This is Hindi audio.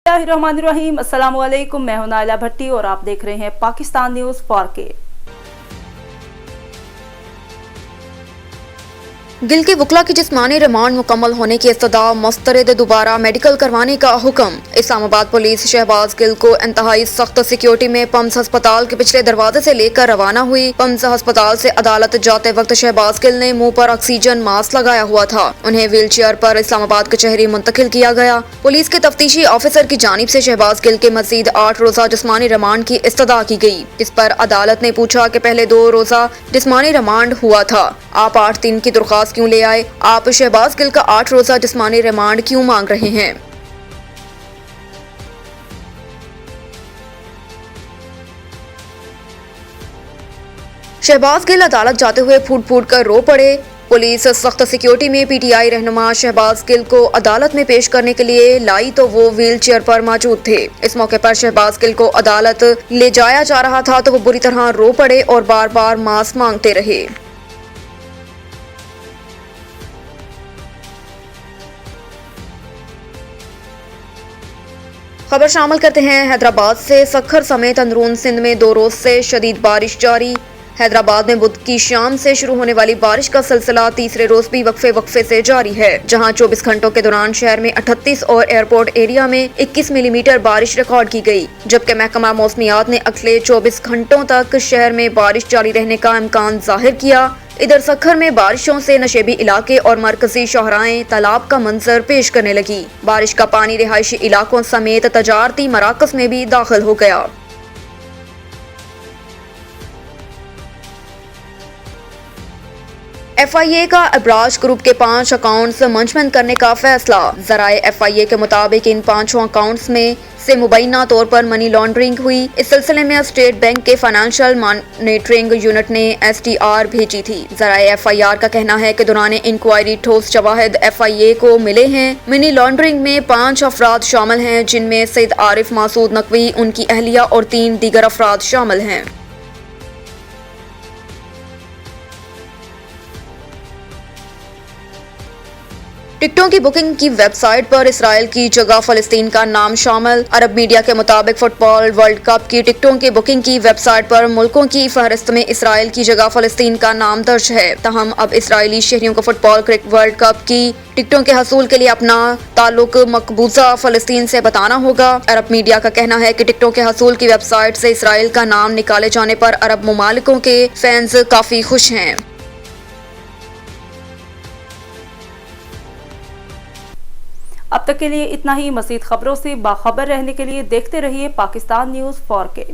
बिस्मिल्लाहिर्रहमानिर्रहीम। अस्सलाम वालेकुम। मैं हूं नाइला भट्टी और आप देख रहे हैं पाकिस्तान न्यूज़ 4K। गिल के वकला की जिस्मानी रिमांड मुकम्मल होने की इस्तदा मुस्तरद दोबारा मेडिकल करवाने का हुक्म। इस्लामाबाद पुलिस शहबाज गिल को इंतहाई सख्त सिक्योरिटी में पम्स अस्पताल के पिछले दरवाजे से लेकर रवाना हुई। पम्स अस्पताल से अदालत जाते वक्त शहबाज गिल ने मुंह पर ऑक्सीजन मास्क लगाया हुआ था। उन्हें व्हील चेयर पर इस्लामाबाद कचहरी मुंतकिल किया गया। पुलिस के तफ्तीशी ऑफिसर की जानिब से शहबाज गिल के मजीद 8 रोजा जिस्मानी रिमांड की इस्तदा की गई। इस पर अदालत ने पूछा कि पहले 2 रोजा जिस्मानी रिमांड हुआ था, आप 8 दिन की दरख्वास्त क्यों ले आए? आप शहबाज गिल का 8 रोजा जिस्मानी रिमांड क्यों मांग रहे हैं? शहबाज गिल अदालत जाते हुए फूट फूट कर रो पड़े। पुलिस सख्त सिक्योरिटी में पीटीआई रहनुमा शहबाज गिल को अदालत में पेश करने के लिए लाई तो वो व्हील चेयर पर मौजूद थे। इस मौके पर शहबाज गिल को अदालत ले जाया जा रहा था तो वो बुरी तरह रो पड़े और बार बार मास्क मांगते रहे। खबर शामिल करते हैं हैदराबाद से। सखर समेत अंदरून सिंध में 2 रोज से शदीद बारिश जारी। हैदराबाद में बुध की शाम से शुरू होने वाली बारिश का सिलसिला तीसरे रोज भी वक्फे से जारी है, जहां 24 घंटों के दौरान शहर में 38 और एयरपोर्ट एरिया में 21 मिलीमीटर बारिश रिकॉर्ड की गई, जबकि महकमा मौसमियात ने अगले 24 घंटों तक शहर में बारिश जारी रहने का इम्कान जाहिर किया। इधर सखर में बारिशों से नशेबी इलाके और मरकजी शहराएं तालाब का मंजर पेश करने लगी। बारिश का पानी रिहायशी इलाकों समेत तजारती मराकज में भी दाखिल हो गया। FIA का अब्राज ग्रुप के 5 अकाउंट्स मंजमन करने का फैसला। जराए FIA के मुताबिक इन 5 अकाउंट्स में से मुबैना तौर पर मनी लॉन्ड्रिंग हुई। इस सिलसिले में स्टेट बैंक के फाइनेंशियल मॉनिटरिंग यूनिट ने STR भेजी थी। जराए FIR का कहना है कि दौरान इंक्वायरी ठोस शवाहिद FIA को मिले हैं। मनी लॉन्ड्रिंग में 5 अफराद शामिल हैं, जिनमें सईद आरिफ मासूद नकवी, उनकी अहलिया और 3 दीगर अफराद शामिल हैं। टिकटों की बुकिंग की वेबसाइट पर इसराइल की जगह फलस्तीन का नाम शामिल। अरब मीडिया के मुताबिक फुटबॉल वर्ल्ड कप की टिकटों की बुकिंग की वेबसाइट पर मुल्कों की फहरिस्त में इसराइल की जगह फलस्तीन का नाम दर्ज है। तहम अब इसराइली शहरियों को फुटबॉल क्रिकेट वर्ल्ड कप की टिकटों के हसूल के लिए अपना ताल्लुक मकबूजा फलस्तीन से बताना होगा। अरब मीडिया का कहना है कि टिकटों के हसूल की वेबसाइट से इसराइल का नाम निकाले जाने पर अरब ममालिकों के फैंस काफी खुश हैं। अब तक के लिए इतना ही। मज़ीद खबरों से बाखबर रहने के लिए देखते रहिए पाकिस्तान न्यूज़ 4K।